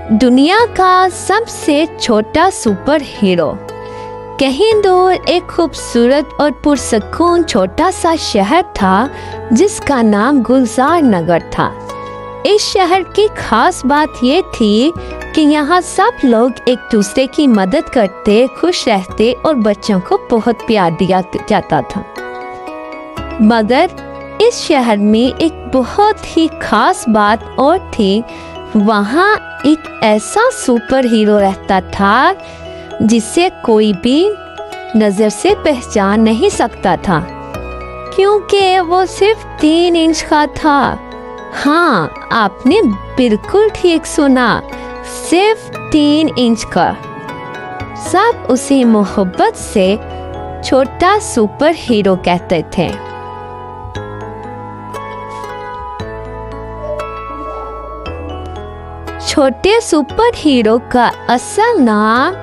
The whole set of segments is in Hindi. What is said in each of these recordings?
दुनिया का सबसे छोटा सुपर हीरो। कहीं दूर एक खूबसूरत और पुरसकून छोटा सा शहर था जिसका नाम गुलजार नगर था। इस शहर की खास बात ये थी कि यहाँ सब लोग एक दूसरे की मदद करते, खुश रहते और बच्चों को बहुत प्यार दिया जाता था। मगर इस शहर में एक बहुत ही खास बात और थी। वहाँ एक ऐसा सुपर हीरो रहता था जिसे कोई भी नजर से पहचान नहीं सकता था, क्योंकि वो सिर्फ 3 इंच का था। हाँ, आपने बिल्कुल ठीक सुना, सिर्फ 3 इंच का। सब उसे मोहब्बत से छोटा सुपर हीरो कहते थे। छोटे सुपर हीरो का असल नाम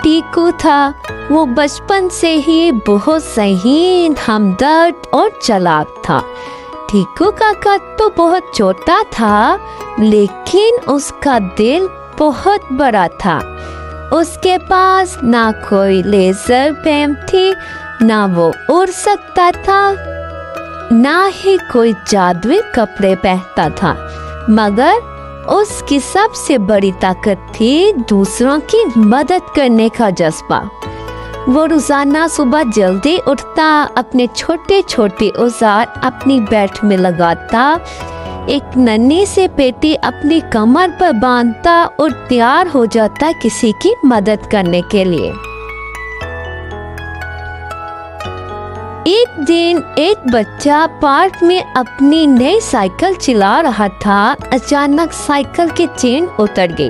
टीकू था। वो बचपन से ही बहुत ज़हीन, हमदर्द और चालाक था। टीकू का कद तो बहुत छोटा था, लेकिन उसका दिल बहुत बड़ा था। उसके पास ना कोई लेजर पेन थी, ना वो उड़ सकता था, ना ही कोई जादुई कपड़े पहनता था। मगर उसकी सबसे बड़ी ताकत थी दूसरों की मदद करने का जज्बा। वो रोजाना सुबह जल्दी उठता, अपने छोटे छोटे औजार अपनी बेल्ट में लगाता, एक नन्ही से पेटी अपनी कमर पर बांधता और तैयार हो जाता किसी की मदद करने के लिए। एक दिन एक बच्चा पार्क में अपनी नई साइकिल चला रहा था। अचानक साइकिल की चेन उतर गई।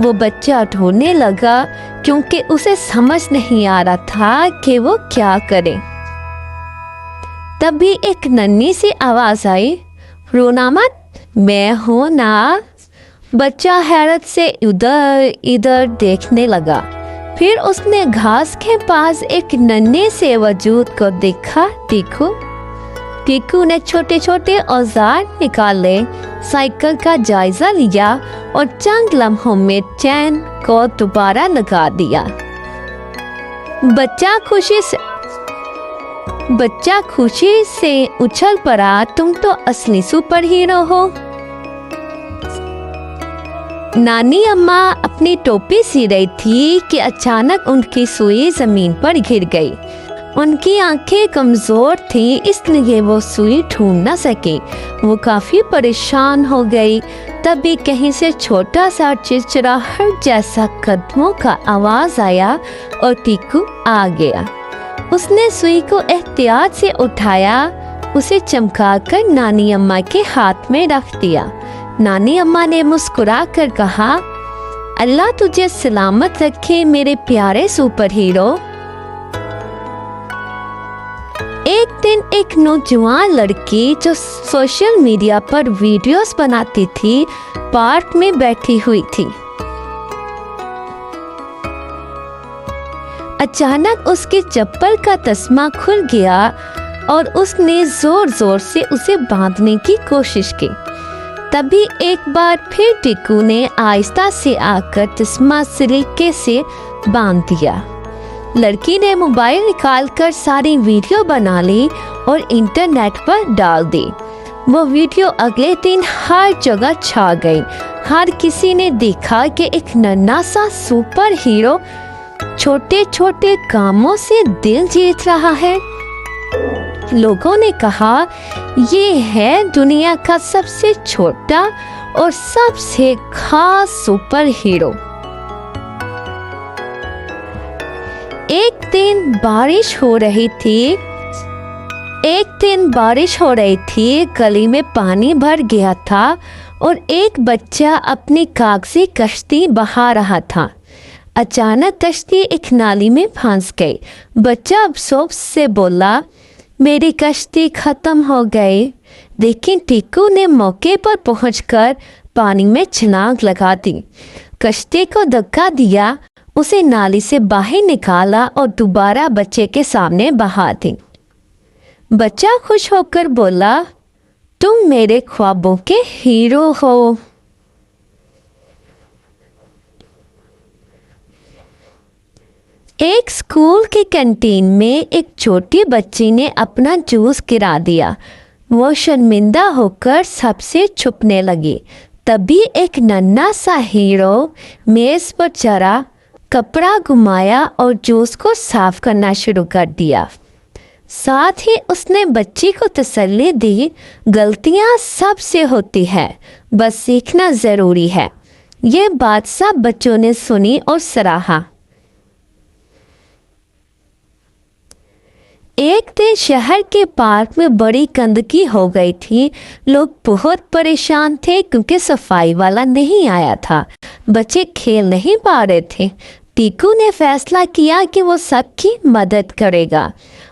वो बच्चा ढूंढने लगा, क्योंकि उसे समझ नहीं आ रहा था कि वो क्या करे। तभी एक नन्ही सी आवाज आई, रोना मत, मैं हूं ना। बच्चा हैरत से इधर इधर देखने लगा। फिर उसने घास के पास एक नन्हे से वजूद को देखा, टीकू ने छोटे छोटे औजार निकाले, साइकिल का जायजा लिया और चंद लम्हों में चैन को दोबारा लगा दिया। बच्चा खुशी से उछल पड़ा, तुम तो असली सुपर हीरो हो। नानी अम्मा अपनी टोपी सी रही थी कि अचानक उनकी सुई जमीन पर गिर गई। उनकी आंखें कमजोर थीं, इसलिए वो सुई ढूंढ न सके। वो काफी परेशान हो गई। तभी कहीं से छोटा सा चिड़चिड़ाहट जैसा कदमों का आवाज आया और टीकू आ गया। उसने सुई को एहतियात से उठाया, उसे चमकाकर नानी अम्मा के हाथ में रख दिया। नानी अम्मा ने मुस्कुरा कर कहा, अल्लाह तुझे सलामत रखे मेरे प्यारे सुपर हीरो। एक दिन एक नौजवान लड़की जो सोशल मीडिया पर वीडियोस बनाती थी, पार्क में बैठी हुई थी। अचानक उसकी चप्पल का तस्मा खुल गया और उसने जोर जोर से उसे बांधने की कोशिश की। तभी एक बार फिर टीकू ने आहिस्ता से आकर तस्मा सलीके से बांध दिया। लड़की ने मोबाइल निकालकर सारी वीडियो बना ली और इंटरनेट पर डाल दी। वो वीडियो अगले दिन हर जगह छा गई। हर किसी ने देखा कि एक नन्हा सा सुपर हीरो छोटे छोटे कामों से दिल जीत रहा है। लोगों ने कहा, ये है दुनिया का सबसे छोटा और सबसे खास सुपर हीरो। एक दिन बारिश हो रही थी, गली में पानी भर गया था और एक बच्चा अपनी कागजी कश्ती बहा रहा था। अचानक कश्ती एक नाली में फंस गई। बच्चा अफसोस से बोला, मेरी कश्ती खत्म हो गई। लेकिन टीकू ने मौके पर पहुंचकर पानी में छलांग लगा दी, कश्ती को धक्का दिया, उसे नाली से बाहर निकाला और दोबारा बच्चे के सामने बहा दी। बच्चा खुश होकर बोला, तुम मेरे ख्वाबों के हीरो हो। एक स्कूल की कैंटीन में एक छोटी बच्ची ने अपना जूस गिरा दिया। वो शर्मिंदा होकर सबसे छुपने लगी। तभी एक नन्हा सा हीरो मेज पर चढ़ा, कपड़ा घुमाया और जूस को साफ करना शुरू कर दिया। साथ ही उसने बच्ची को तसल्ली दी, गलतियां सबसे होती है, बस सीखना ज़रूरी है। ये बात सब बच्चों ने सुनी और सराहा। एक दिन शहर के पार्क में बड़ी गंदगी हो गई थी। लोग बहुत परेशान थे क्योंकि सफाई वाला नहीं आया था। बच्चे खेल नहीं पा रहे थे। टीकू ने फैसला किया कि वो सबकी मदद करेगा।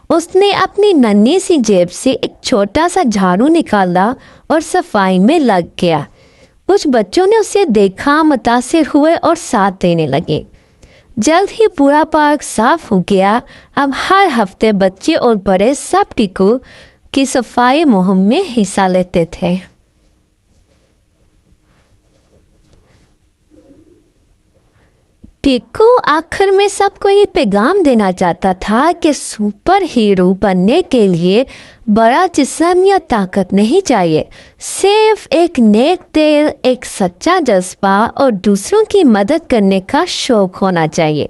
उसने अपनी नन्ही सी जेब से एक छोटा सा झाड़ू निकाला और सफाई में लग गया। कुछ बच्चों ने उसे देखा, मुतासिर हुए और साथ देने लगे। जल्द ही पूरा पार्क साफ हो गया। अब हर हफ्ते बच्चे और बड़े सब टीकू की सफाई मुहिम में हिस्सा लेते थे। टीकू आखिर में सबको ये पैगाम देना चाहता था कि सुपर हीरो बनने के लिए बड़ा जिस्म या ताकत नहीं चाहिए, सिर्फ एक नेक दिल, एक सच्चा जज्बा और दूसरों की मदद करने का शौक होना चाहिए।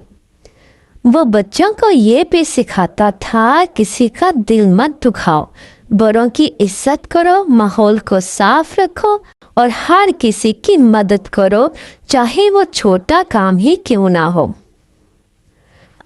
वो बच्चों को ये भी सिखाता था, किसी का दिल मत दुखाओ, बड़ों की इज्जत करो, माहौल को साफ रखो और हर किसी की मदद करो, चाहे वो छोटा काम ही क्यों ना हो।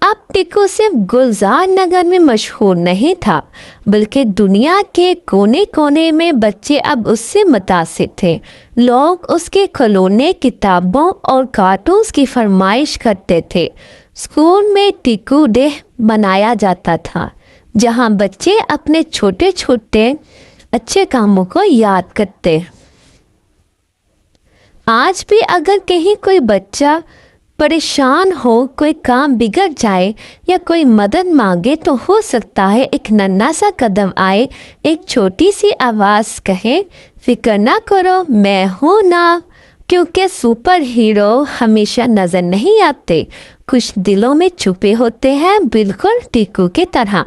अब टीकू सिर्फ गुलजार नगर में मशहूर नहीं था, बल्कि दुनिया के कोने कोने में बच्चे अब उससे मुतासिर थे। लोग उसके खिलौने, किताबों और कार्टून्स की फरमाइश करते थे। स्कूल में टीकू डे मनाया जाता था, जहां बच्चे अपने छोटे छोटे अच्छे कामों को याद करते। आज भी अगर कहीं कोई बच्चा परेशान हो, कोई काम बिगड़ जाए या कोई मदद मांगे, तो हो सकता है एक नन्हा सा कदम आए, एक छोटी सी आवाज़ कहे, फिक्र ना करो, मैं हूँ ना। क्योंकि सुपर हीरो हमेशा नज़र नहीं आते, कुछ दिलों में छुपे होते हैं, बिल्कुल टीकू की तरह।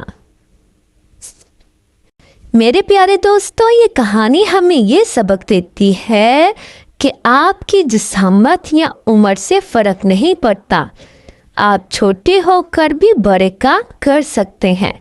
मेरे प्यारे दोस्तों, ये कहानी हमें ये सबक देती है कि आपकी जिस्मत या उम्र से फ़र्क नहीं पड़ता। आप छोटे होकर भी बड़े काम कर सकते हैं।